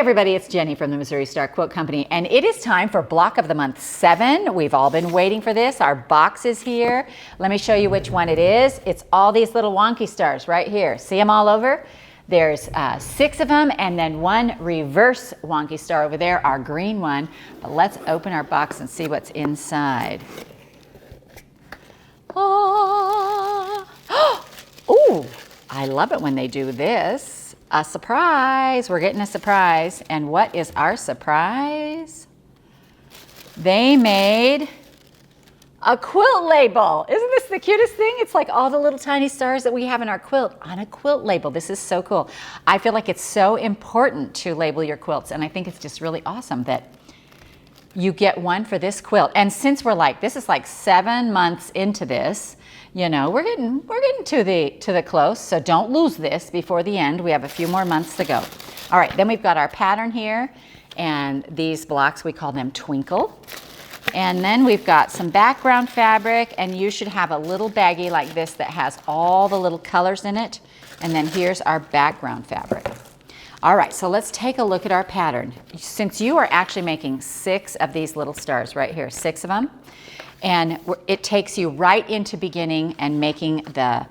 everybody, it's Jenny from the Missouri Star Quilt Company, and it is time for Block of the Month 7. We've all been waiting for this. Our box is here. Let me show you which one it is. It's all these little wonky stars right here. See them all over? There's 6 of them, and then one reverse wonky star over there, our green one. But let's open our box and see what's inside. Oh, ooh, I love it when they do this. A surprise. We're getting a surprise. And what is our surprise? They made a quilt label. Isn't this the cutest thing? It's like all the little tiny stars that we have in our quilt on a quilt label. This is so cool. I feel like it's so important to label your quilts, and I think it's just really awesome that you get one for this quilt. And since this is like 7 months into this, you know, we're getting to the close, so don't lose this before the end. We have a few more months to go. All right, then we've got our pattern here, and these blocks, we call them Twinkle. And then we've got some background fabric, and you should have a little baggie like this that has all the little colors in it. And then here's our background fabric. All right, so let's take a look at our pattern. Since you are actually making 6 of these little stars right here, 6 of them, and it takes you right into beginning and making the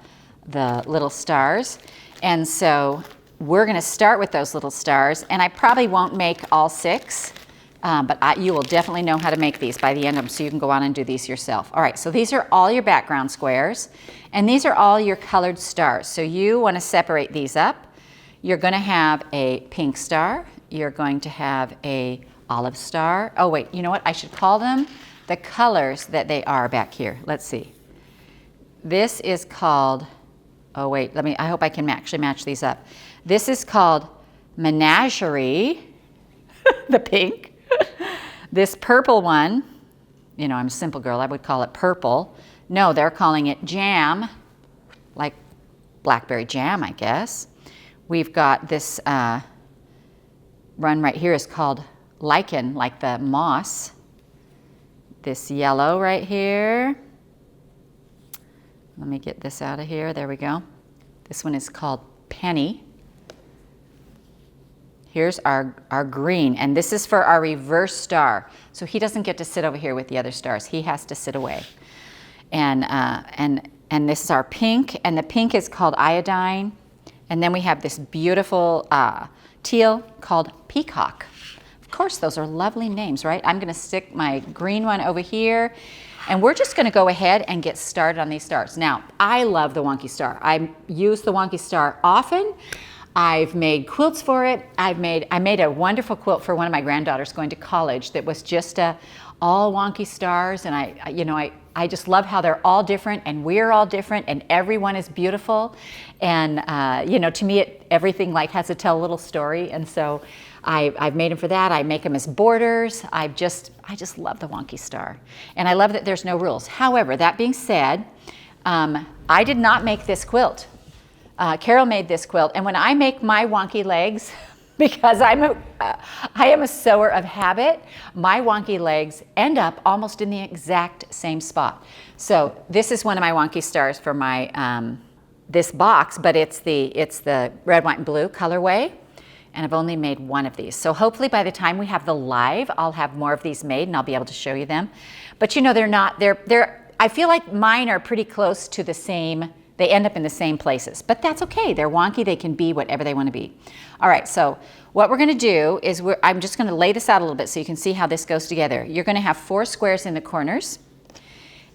little stars. And so we're gonna start with those little stars, and I probably won't make all 6, but you will definitely know how to make these by the end of them, so you can go on and do these yourself. All right, so these are all your background squares, and these are all your colored stars. So you wanna separate these up. You're gonna have a pink star, you're going to have a olive star. Oh wait, you know what, I should call them the colors that they are back here. Let's see. This is called, oh wait, I hope I can actually match these up. This is called Menagerie, the pink. This purple one, you know, I'm a simple girl, I would call it purple. No, they're calling it jam, like blackberry jam, I guess. We've got this run right here is called lichen, like the moss. This yellow right here. Let me get this out of here. There we go. This one is called penny. Here's our green, and this is for our reverse star. So he doesn't get to sit over here with the other stars. He has to sit away. And this is our pink, and the pink is called iodine. And then we have this beautiful teal called peacock. Of course, those are lovely names, right? I'm gonna stick my green one over here, and we're just gonna go ahead and get started on these stars. Now, I love the wonky star. I use the wonky star often. I've made quilts for it. I made a wonderful quilt for one of my granddaughters going to college that was just all wonky stars, and I just love how they're all different, and we're all different, and everyone is beautiful. And to me, everything like has to tell a little story, and so I've made them for that. I make them as borders. I just love the wonky star, and I love that there's no rules. However, that being said, I did not make this quilt. Carol made this quilt, and when I make my wonky legs, because I am a sewer of habit, my wonky legs end up almost in the exact same spot. So this is one of my wonky stars for my this box, but it's the red, white, and blue colorway, and I've only made one of these. So hopefully by the time we have the live, I'll have more of these made, and I'll be able to show you them. But you know, I feel like mine are pretty close to the same. They end up in the same places, but that's okay. They're wonky. They can be whatever they want to be. All right, so what we're going to do is I'm just going to lay this out a little bit so you can see how this goes together. You're going to have 4 squares in the corners,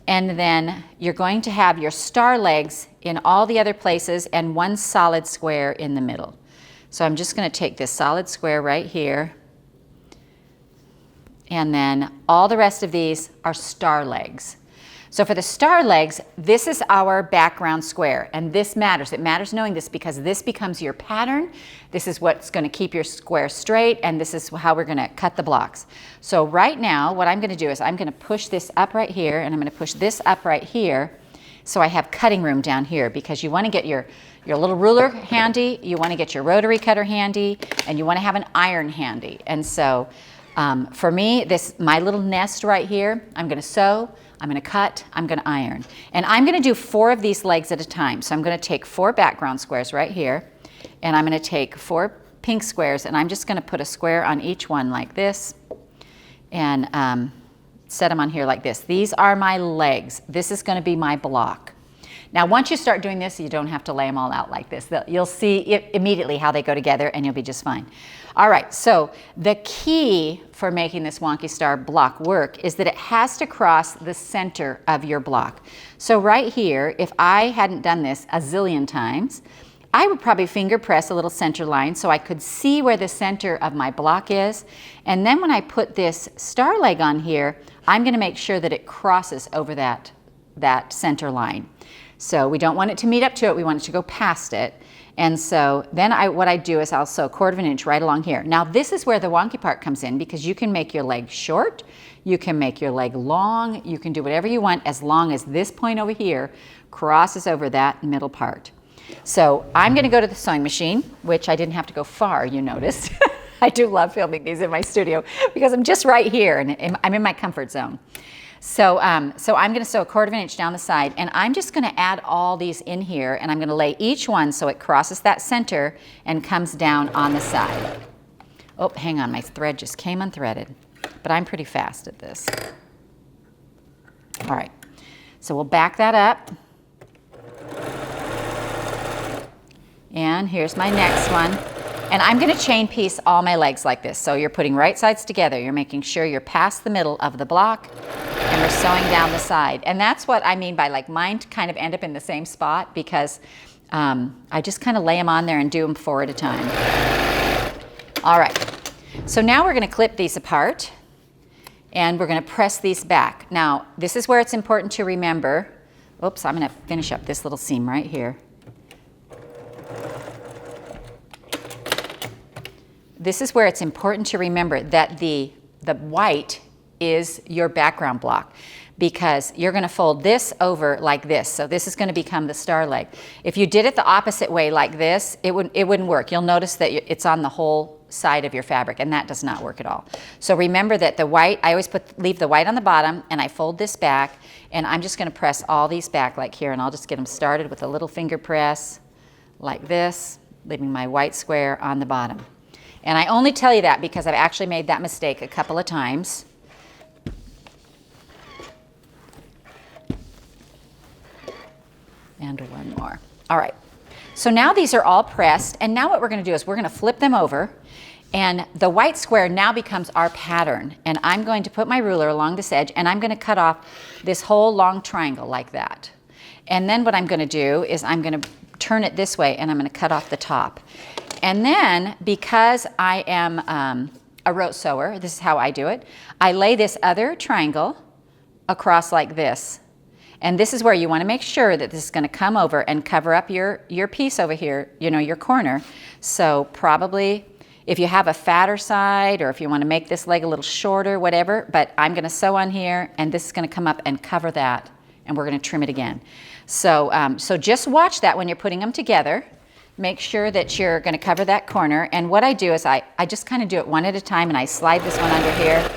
and then you're going to have your star legs in all the other places and 1 solid square in the middle. So I'm just going to take this solid square right here, and then all the rest of these are star legs. So for the star legs, this is our background square, and this matters. It matters knowing this because this becomes your pattern. This is what's going to keep your square straight, and this is how we're going to cut the blocks. So right now, what I'm going to do is I'm going to push this up right here, and I'm going to push this up right here, so I have cutting room down here, because you want to get your little ruler handy, you want to get your rotary cutter handy, and you want to have an iron handy. And so for me, my little nest right here, I'm going to sew, I'm going to cut, I'm going to iron. And I'm going to do 4 of these legs at a time. So I'm going to take 4 background squares right here, and I'm going to take 4 pink squares, and I'm just going to put a square on each one like this, and set them on here like this. These are my legs. This is going to be my block. Now, once you start doing this, you don't have to lay them all out like this. You'll see immediately how they go together, and you'll be just fine. All right, so the key for making this wonky star block work is that it has to cross the center of your block. So right here, if I hadn't done this a zillion times, I would probably finger press a little center line so I could see where the center of my block is. And then when I put this star leg on here, I'm going to make sure that it crosses over that center line. So we don't want it to meet up to it, we want it to go past it. And so then what I do is I'll sew 1/4 inch right along here. Now this is where the wonky part comes in, because you can make your leg short, you can make your leg long, you can do whatever you want as long as this point over here crosses over that middle part. So I'm going to go to the sewing machine, which I didn't have to go far, you noticed. I do love filming these in my studio because I'm just right here and I'm in my comfort zone. So, so I'm going to sew 1/4 inch down the side, and I'm just going to add all these in here, and I'm going to lay each one so it crosses that center and comes down on the side. Oh, hang on, my thread just came unthreaded, but I'm pretty fast at this. All right, so we'll back that up. And here's my next one. And I'm going to chain piece all my legs like this. So you're putting right sides together. You're making sure you're past the middle of the block, and we're sewing down the side. And that's what I mean by, like, mine kind of end up in the same spot because I just kind of lay them on there and do them 4 at a time. All right. So now we're going to clip these apart, and we're going to press these back. Now, this is where it's important to remember. Oops, I'm going to finish up this little seam right here. This is where it's important to remember that the white is your background block, because you're going to fold this over like this. So this is going to become the star leg. If you did it the opposite way like this, it wouldn't work. You'll notice that it's on the whole side of your fabric, and that does not work at all. So remember that the white, I always leave the white on the bottom, and I fold this back, and I'm just going to press all these back like here, and I'll just get them started with a little finger press like this, leaving my white square on the bottom. And I only tell you that because I've actually made that mistake a couple of times. And one more. All right. So now these are all pressed, and now what we're going to do is we're going to flip them over, and the white square now becomes our pattern. And I'm going to put my ruler along this edge, and I'm going to cut off this whole long triangle like that. And then what I'm going to do is I'm going to turn it this way, and I'm going to cut off the top. And then, because I am a rote sewer, this is how I do it, I lay this other triangle across like this. And this is where you want to make sure that this is going to come over and cover up your piece over here, you know, your corner. So probably if you have a fatter side, or if you want to make this leg a little shorter, whatever, but I'm going to sew on here, and this is going to come up and cover that, and we're going to trim it again. So, so just watch that when you're putting them together. Make sure that you're going to cover that corner. And what I do is I just kind of do it one at a time, and I slide this one under here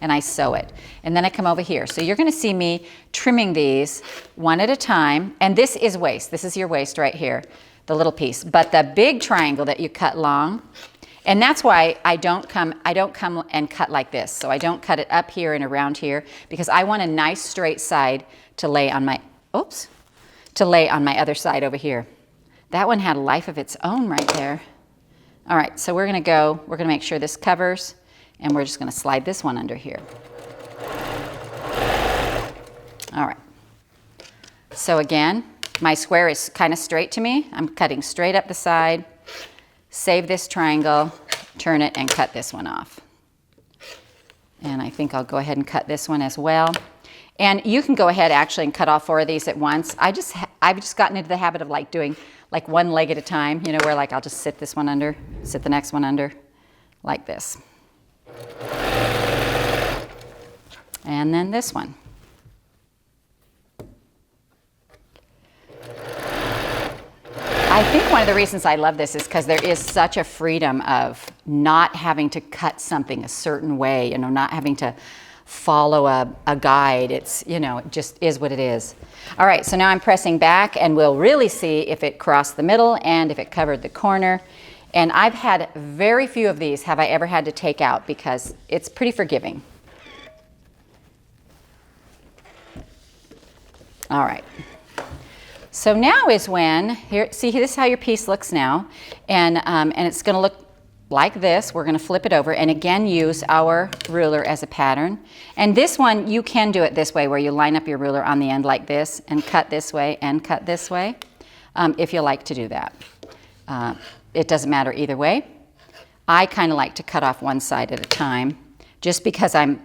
and I sew it. And then I come over here. So you're going to see me trimming these one at a time. And this is waist. This is your waist right here, the little piece. But the big triangle that you cut long, and that's why I don't come and cut like this. So I don't cut it up here and around here, because I want a nice straight side to lay on my, to lay on my other side over here. That one had a life of its own right there. All right, so we're going to make sure this covers, and we're just going to slide this one under here. All right. So again, my square is kind of straight to me. I'm cutting straight up the side, save this triangle, turn it, and cut this one off. And I think I'll go ahead and cut this one as well. And you can go ahead actually and cut all 4 of these at once. I've just gotten into the habit of like doing like one leg at a time, you know, where like I'll just sit this one under, sit the next one under, like this. And then this one. I think one of the reasons I love this is because there is such a freedom of not having to cut something a certain way, you know, not having to follow a guide. It's, you know, it just is what it is. All right, so now I'm pressing back, and we'll really see if it crossed the middle and if it covered the corner. And I've had very few of these have I ever had to take out because it's pretty forgiving. All right. So now is when, here, see, this is how your piece looks now. And it's going to look like this. We're going to flip it over and again use our ruler as a pattern. And this one, you can do it this way where you line up your ruler on the end like this and cut this way and cut this way if you like to do that. It doesn't matter either way. I kind of like to cut off one side at a time just because I'm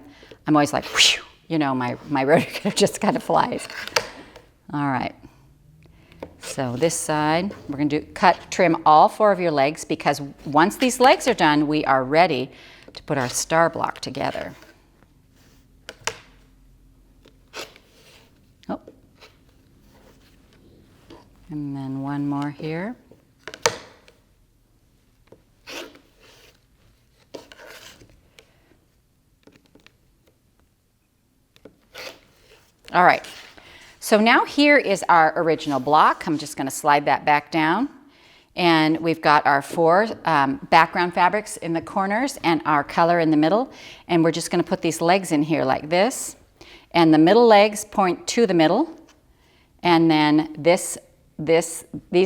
always like, whew, you know, my rotator just kind of flies. All right. So this side, we're going to trim all 4 of your legs because once these legs are done, we are ready to put our star block together. Oh. And then one more here. All right. So now here is our original block. I'm just going to slide that back down. And we've got our 4 background fabrics in the corners and our color in the middle. And we're just going to put these legs in here like this. And the middle legs point to the middle. And then these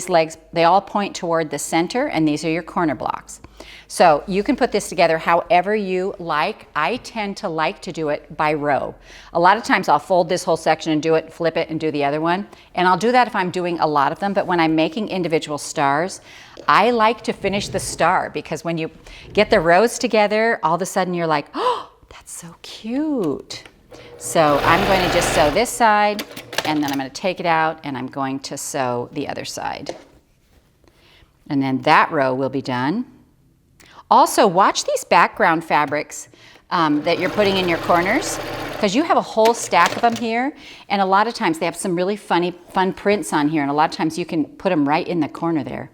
legs, they all point toward the center, and these are your corner blocks. So you can put this together however you like. I tend to like to do it by row. A lot of times I'll fold this whole section and do it, flip it and do the other one. And I'll do that if I'm doing a lot of them, but when I'm making individual stars, I like to finish the star because when you get the rows together, all of a sudden you're like, oh, that's so cute. So I'm going to just sew this side, and then I'm going to take it out and I'm going to sew the other side. And then that row will be done. Also, watch these background fabrics that you're putting in your corners because you have a whole stack of them here, and a lot of times they have some really fun prints on here, and a lot of times you can put them right in the corner there.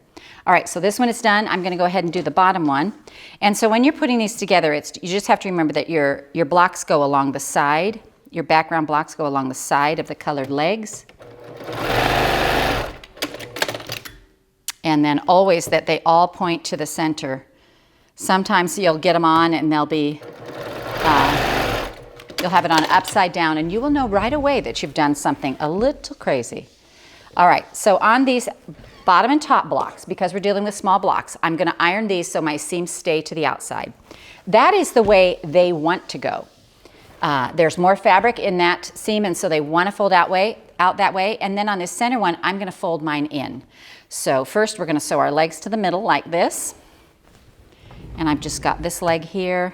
All right, so this one is done. I'm going to go ahead and do the bottom one. And so when you're putting these together, you just have to remember that your blocks go along the side. Your background blocks go along the side of the colored legs. And then always that they all point to the center. Sometimes you'll get them on and they'll be, you'll have it on upside down, and you will know right away that you've done something a little crazy. All right, so on these bottom and top blocks, because we're dealing with small blocks, I'm going to iron these so my seams stay to the outside. That is the way they want to go. There's more fabric in that seam, and so they want to fold out that way. And then on this center one, I'm going to fold mine in. So first we're going to sew our legs to the middle like this. And I've just got this leg here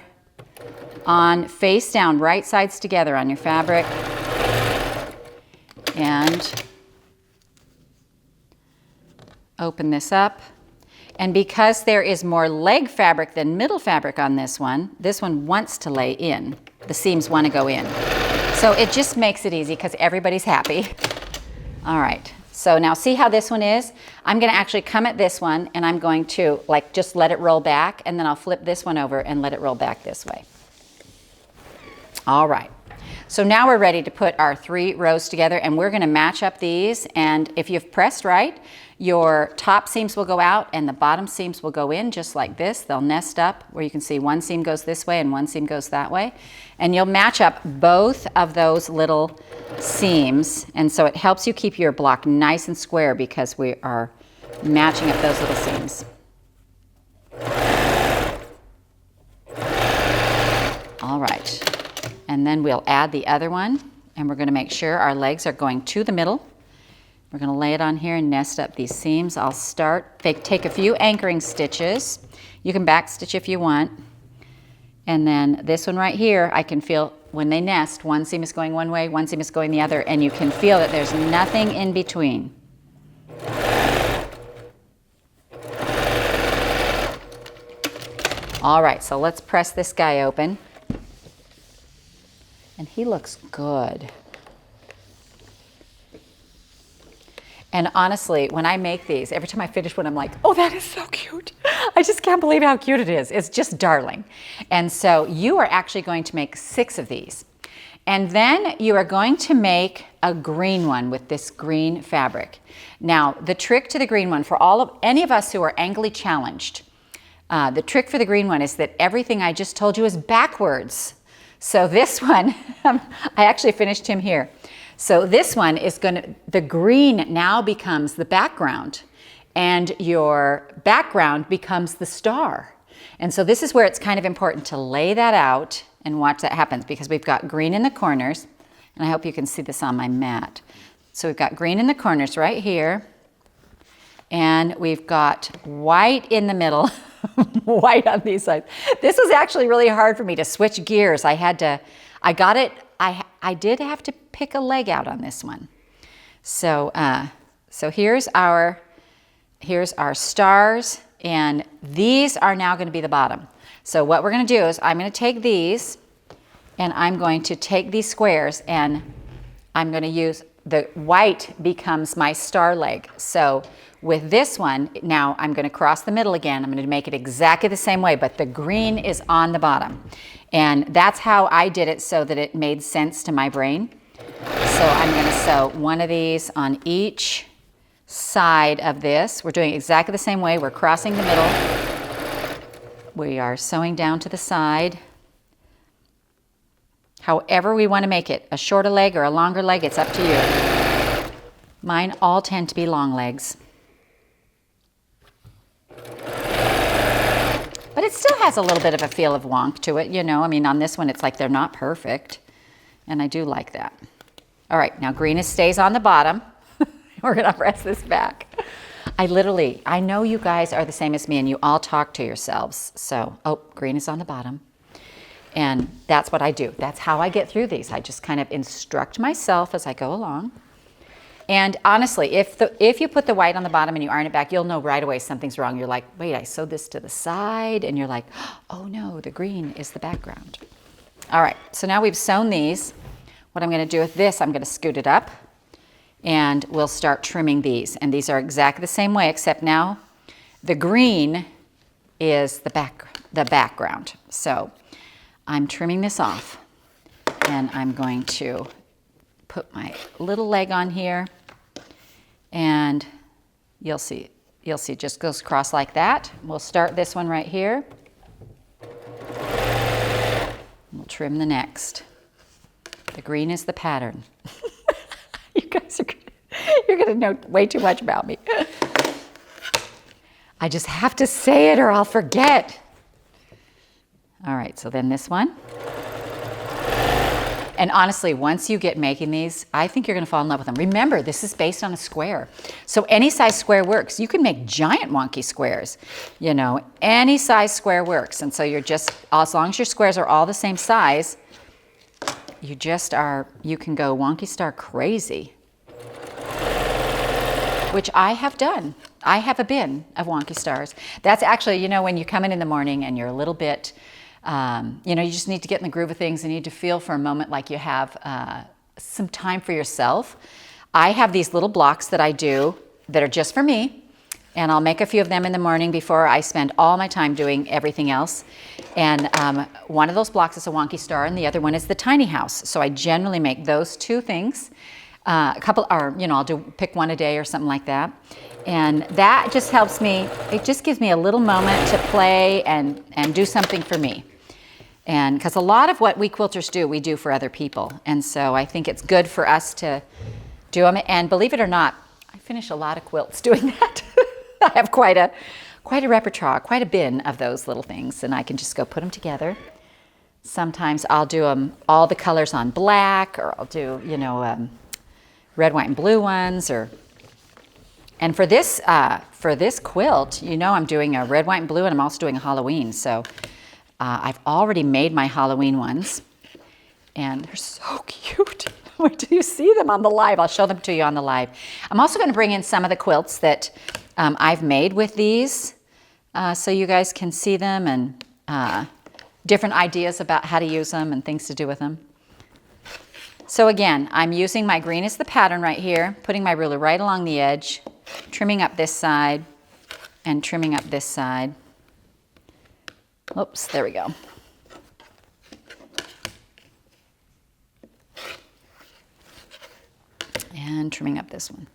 on face down, right sides together on your fabric. And open this up. And because there is more leg fabric than middle fabric on this one wants to lay in. The seams want to go in. So it just makes it easy because everybody's happy. All right, so now see how this one is? I'm going to actually come at this one and I'm going to just let it roll back, and then I'll flip this one over and let it roll back this way. All right, so now we're ready to put our 3 rows together, and we're going to match up these, and if you've pressed right, your top seams will go out and the bottom seams will go in just like this. They'll nest up where you can see one seam goes this way and one seam goes that way. And you'll match up both of those little seams. And so it helps you keep your block nice and square because we are matching up those little seams. All right. And then we'll add the other one, and we're going to make sure our legs are going to the middle. We're going to lay it on here and nest up these seams. I'll take a few anchoring stitches. You can back stitch if you want. And then this one right here, I can feel when they nest, one seam is going one way, one seam is going the other, and you can feel that there's nothing in between. All right, so let's press this guy open. And he looks good. And honestly, when I make these, every time I finish one, I'm like, oh, that is so cute. I just can't believe how cute it is. It's just darling. And so you are actually going to make 6 of these. And then you are going to make a green one with this green fabric. Now, the trick to the green one, for any of us who are angly challenged, The trick for the green one is that everything I just told you is backwards. So this one, I actually finished him here. So this one is the green now becomes the background, and your background becomes the star. And so this is where it's kind of important to lay that out and watch that happen, because we've got green in the corners, and I hope you can see this on my mat. So we've got green in the corners right here, and we've got white in the middle, white on these sides. This was actually really hard for me to switch gears. I did have to pick a leg out on this one. So, so here's our stars, and these are now going to be the bottom. So what we're going to do is I'm going to take these, and I'm going to take these squares, and I'm going to use the white becomes my star leg. So with this one, now I'm going to cross the middle again. I'm going to make it exactly the same way, but the green is on the bottom. And that's how I did it so that it made sense to my brain. So I'm going to sew one of these on each side of this. We're doing it exactly the same way. We're crossing the middle. We are sewing down to the side. However we want to make it, a shorter leg or a longer leg, it's up to you. Mine all tend to be long legs. But it still has a little bit of a feel of wonk to it, you know. I mean, on this one, it's like they're not perfect. And I do like that. All right, now green stays on the bottom. We're going to press this back. I know you guys are the same as me, and you all talk to yourselves. So, oh, green is on the bottom. And that's what I do. That's how I get through these. I just kind of instruct myself as I go along. And honestly, if you put the white on the bottom and you iron it back, you'll know right away something's wrong. You're like, wait, I sewed this to the side. And you're like, oh no, the green is the background. All right, so now we've sewn these. What I'm going to do with this, I'm going to scoot it up, and we'll start trimming these. And these are exactly the same way, except now the green is the background. So I'm trimming this off, and I'm going to put my little leg on here, and you'll see it just goes across like that. We'll start this one right here. We'll trim the next. The green is the pattern. You guys you're going to know way too much about me. I just have to say it or I'll forget. All right, so then this one. And honestly, once you get making these, I think you're going to fall in love with them. Remember, this is based on a square. So any size square works. You can make giant wonky squares. You know, any size square works. And so you're just, as long as your squares are all the same size, you can go wonky star crazy. Which I have done. I have a bin of wonky stars. That's actually, you know, when you come in the morning and you're a little bit, you know, you just need to get in the groove of things and you need to feel for a moment like you have some time for yourself. I have these little blocks that I do that are just for me, and I'll make a few of them in the morning before I spend all my time doing everything else. And one of those blocks is a wonky star, and the other one is the tiny house. So I generally make those two things. A couple, or you know, pick one a day or something like that. And that just helps me, it just gives me a little moment to play and do something for me. And because a lot of what we quilters do, we do for other people. And so I think it's good for us to do them. And believe it or not, I finish a lot of quilts doing that. I have quite a repertoire, quite a bin of those little things, and I can just go put them together. Sometimes I'll do them all the colors on black, or I'll do, you know, red, white, and blue ones, and for this quilt, you know, I'm doing a red, white, and blue, and I'm also doing a Halloween. So I've already made my Halloween ones, and they're so cute. Wait till you see them on the live. I'll show them to you on the live. I'm also going to bring in some of the quilts that I've made with these, so you guys can see them and different ideas about how to use them and things to do with them. So again, I'm using my green as the pattern right here, putting my ruler right along the edge, trimming up this side and trimming up this side. Oops, there we go. And trimming up this one.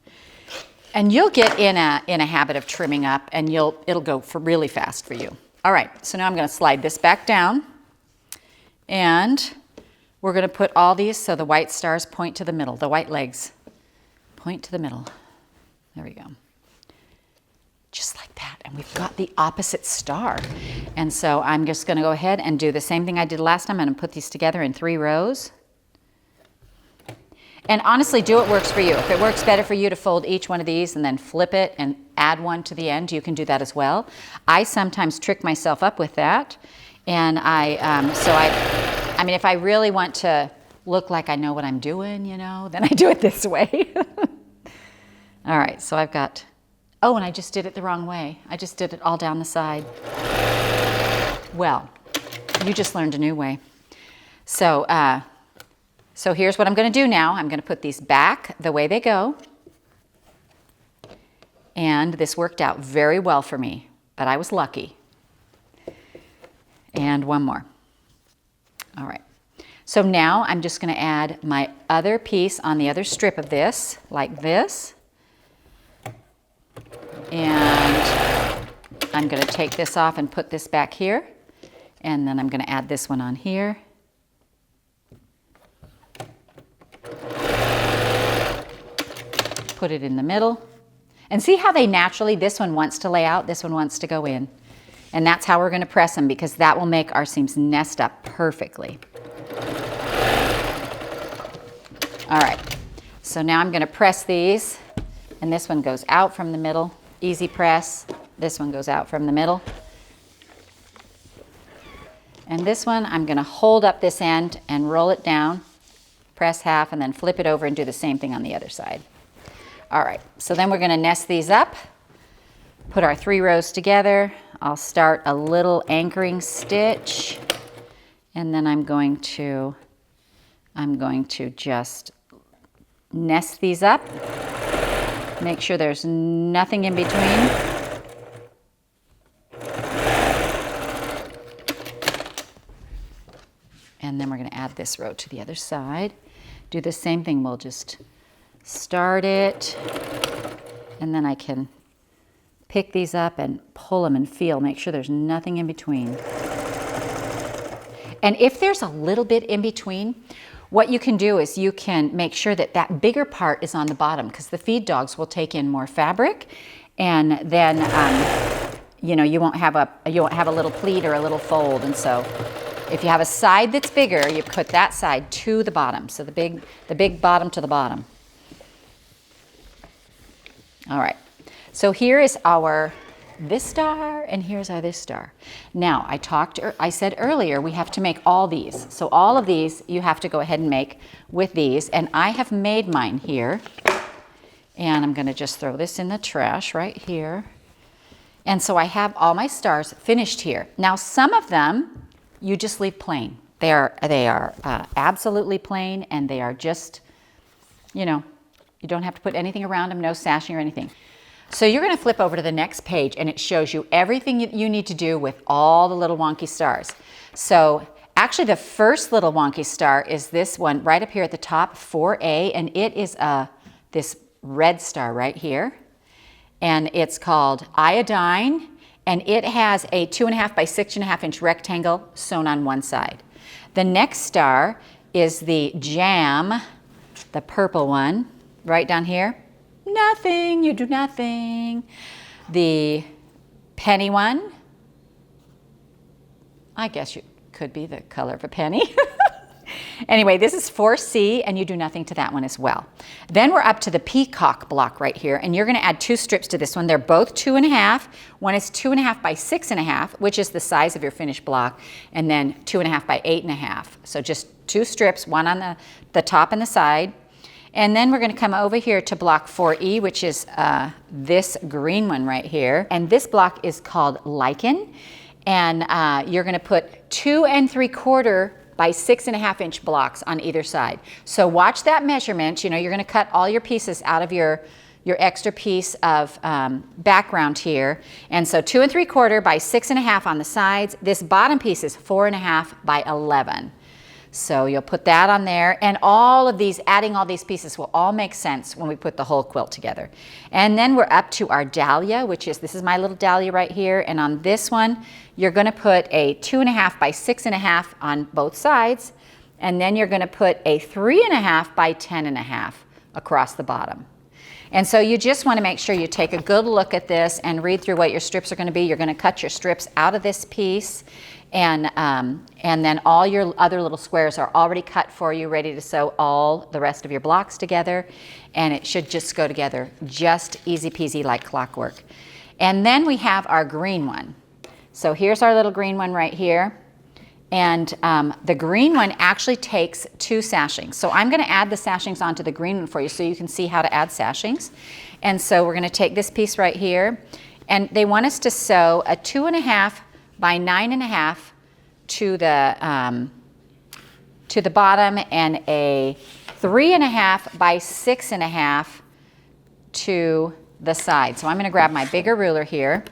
And you'll get in a habit of trimming up, and it'll go really fast for you. All right, so now I'm going to slide this back down, and we're going to put all these so the white stars point to the middle, the white legs point to the middle. There we go. Just like that, and we've got the opposite star. And so I'm just going to go ahead and do the same thing I did last time. I'm going to put these together in 3 rows. And honestly, do what works for you. If it works better for you to fold each one of these and then flip it and add one to the end, you can do that as well. I sometimes trick myself up with that. And I mean, if I really want to look like I know what I'm doing, you know, then I do it this way. All right, so I've got, oh, and I just did it the wrong way. I just did it all down the side. Well, you just learned a new way. So, so here's what I'm going to do now. I'm going to put these back the way they go. And this worked out very well for me, but I was lucky. And one more. All right. So now I'm just going to add my other piece on the other strip of this, like this. And I'm going to take this off and put this back here. And then I'm going to add this one on here. Put it in the middle. And see how they naturally, this one wants to lay out, this one wants to go in. And that's how we're going to press them, because that will make our seams nest up perfectly. All right, so now I'm going to press these, and this one goes out from the middle. Easy press. This one goes out from the middle. And this one, I'm going to hold up this end and roll it down, press half, and then flip it over and do the same thing on the other side. All right, so then we're going to nest these up, put our 3 rows together. I'll start a little anchoring stitch, and then I'm going to just nest these up. Make sure there's nothing in between. And then we're going to add this row to the other side. Do the same thing. We'll just start it, and then I can pick these up and pull them and feel, make sure there's nothing in between. And if there's a little bit in between, what you can do is you can make sure that that bigger part is on the bottom, because the feed dogs will take in more fabric, and then you know, you won't have a little pleat or a little fold. And so if you have a side that's bigger, you put that side to the bottom, so the big bottom to the bottom. All right, so here is our this star, and here's our this star. Now, I said earlier we have to make all these. So all of these you have to go ahead and make with these, and I have made mine here. And I'm going to just throw this in the trash right here. And so I have all my stars finished here. Now, some of them you just leave plain. They are absolutely plain, and they are just, you know, you don't have to put anything around them, no sashing or anything. So you're going to flip over to the next page, and it shows you everything you need to do with all the little wonky stars. So actually the first little wonky star is this one right up here at the top, 4A, and it is this red star right here. And it's called iodine, and it has a 2.5 by 6.5 inch rectangle sewn on one side. The next star is the jam, the purple one, right down here. Nothing, you do nothing. The penny one, I guess you could be the color of a penny. Anyway, this is 4C, and you do nothing to that one as well. Then we're up to the peacock block right here, and you're going to add 2 strips to this one. They're both 2.5. One is 2.5 by 6.5, which is the size of your finished block, and then 2.5 by 8.5. So just 2 strips, one on the top and the side. And then we're going to come over here to block 4E, which is this green one right here. And this block is called lichen. And you're going to put 2 3/4 by 6.5 inch blocks on either side. So watch that measurement. You know, you're going to cut all your pieces out of your extra piece of background here. And so 2 3/4 by 6.5 on the sides. This bottom piece is 4.5 by 11. So you'll put that on there, and all of these, adding all these pieces will all make sense when we put the whole quilt together. And then we're up to our dahlia, which is, this is my little dahlia right here, and on this one, you're gonna put a 2.5 by 6.5 on both sides, and then you're gonna put a 3.5 by 10.5 across the bottom. And so you just want to make sure you take a good look at this and read through what your strips are going to be. You're going to cut your strips out of this piece, and then all your other little squares are already cut for you, ready to sew all the rest of your blocks together, and it should just go together just easy peasy like clockwork. And then we have our green one. So here's our little green one right here. And the green one actually takes 2 sashings. So I'm going to add the sashings onto the green one for you so you can see how to add sashings. And so we're going to take this piece right here, and they want us to sew a 2.5 by 9.5 to the bottom, and a 3.5 by 6.5 to the side. So I'm going to grab my bigger ruler here.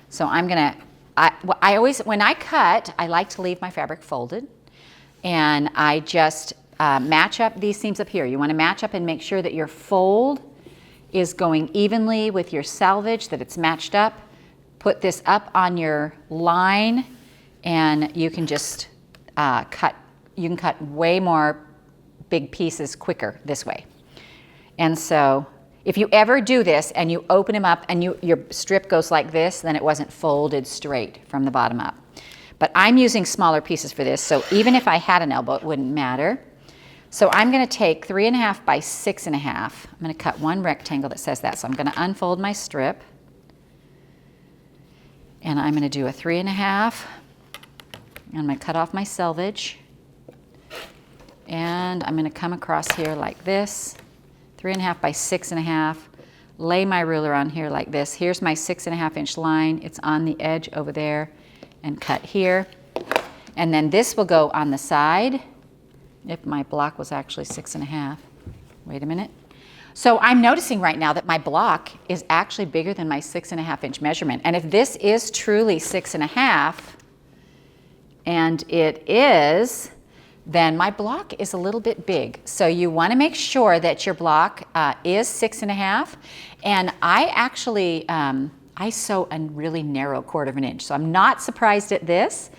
So I'm going to, I always, when I cut, I like to leave my fabric folded, and I just match up these seams up here. You want to match up and make sure that your fold is going evenly with your selvage, that it's matched up. Put this up on your line, and you can just cut way more big pieces quicker this way. And so if you ever do this and you open them up and your strip goes like this, then it wasn't folded straight from the bottom up. But I'm using smaller pieces for this, so even if I had an elbow, it wouldn't matter. So I'm going to take 3.5 by 6.5. I'm going to cut one rectangle that says that. So I'm going to unfold my strip, and I'm going to do a 3.5. I'm going to cut off my selvage, and I'm going to come across here like this. 3.5 by 6.5, lay my ruler on here like this. Here's my 6.5 inch line. It's on the edge over there, and cut here. And then this will go on the side. If my block was actually 6.5. Wait a minute. So I'm noticing right now that my block is actually bigger than my 6.5 inch measurement. And if this is truly 6.5, and it is, then my block is a little bit big. So you want to make sure that your block is 6.5. And I actually, I sew a really narrow 1/4 inch. So I'm not surprised at this,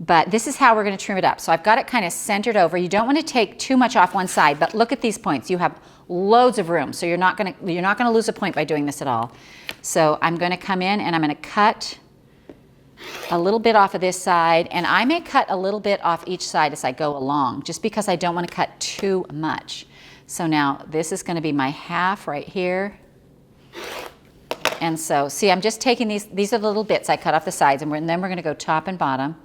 but this is how we're going to trim it up. So I've got it kind of centered over. You don't want to take too much off one side, but look at these points. You have loads of room. So you're not going to lose a point by doing this at all. So I'm going to come in and I'm going to cut a little bit off of this side, and I may cut a little bit off each side as I go along, just because I don't want to cut too much. So now this is going to be my half right here. And so, see, I'm just taking these are the little bits I cut off the sides, and then we're going to go top and bottom.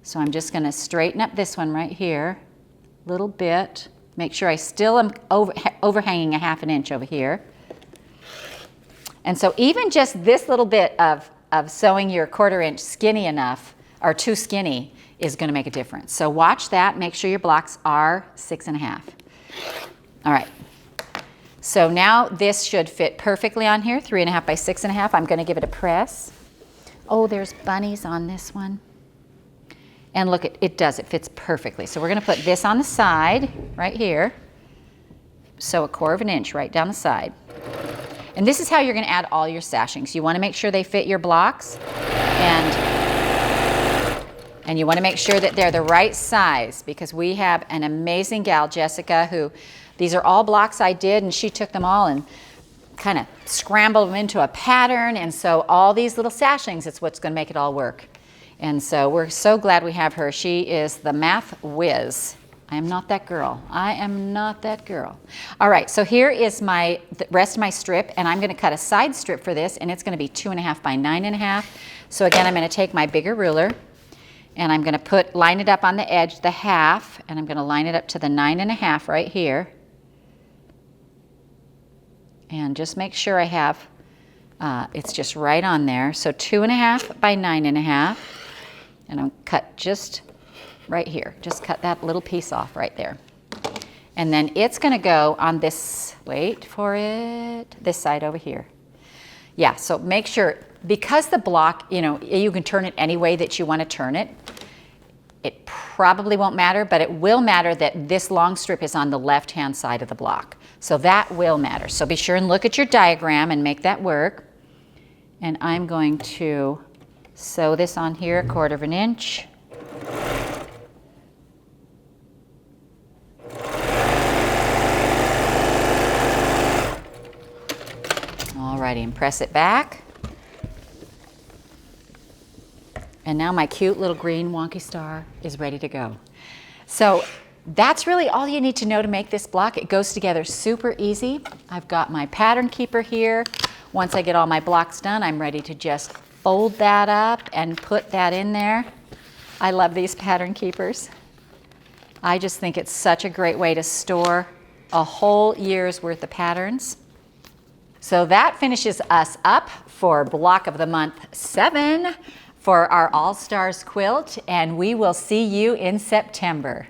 So I'm just going to straighten up this one right here, a little bit. Make sure I still am overhanging a 1/2 inch over here. And so even just this little bit of sewing your 1/4 inch skinny enough, or too skinny, is going to make a difference. So watch that. Make sure your blocks are 6.5. All right. So now this should fit perfectly on here, 3.5 by 6.5. I'm going to give it a press. Oh, there's bunnies on this one. And look, it does. It fits perfectly. So we're going to put this on the side right here. Sew a 1/4 inch right down the side. And this is how you're going to add all your sashings. You want to make sure they fit your blocks, and you want to make sure that they're the right size, because we have an amazing gal, Jessica, who, these are all blocks I did, and she took them all and kind of scrambled them into a pattern. And so all these little sashings, it's what's going to make it all work. And so we're so glad we have her. She is the math whiz. I am not that girl. I am not that girl. All right, so here is the rest of my strip, and I'm going to cut a side strip for this, and it's going to be 2.5 by 9.5. So again, I'm going to take my bigger ruler, and I'm going to line it up on the edge, the half, and I'm going to line it up to the 9.5 right here. And just make sure I have, it's just right on there. So 2.5 by 9.5, and I'm cut just right here. Just cut that little piece off right there. And then it's going to go on this, wait for it, this side over here. Yeah, so make sure, because the block, you know, you can turn it any way that you want to turn it. It probably won't matter, but it will matter that this long strip is on the left-hand side of the block. So that will matter. So be sure and look at your diagram and make that work. And I'm going to sew this on here 1/4 of an inch. Alrighty, and press it back. And now my cute little green wonky star is ready to go. So that's really all you need to know to make this block. It goes together super easy. I've got my pattern keeper here. Once I get all my blocks done, I'm ready to just fold that up and put that in there. I love these pattern keepers. I just think it's such a great way to store a whole year's worth of patterns. So that finishes us up for block of the month 7 for our All Stars quilt, and we will see you in September.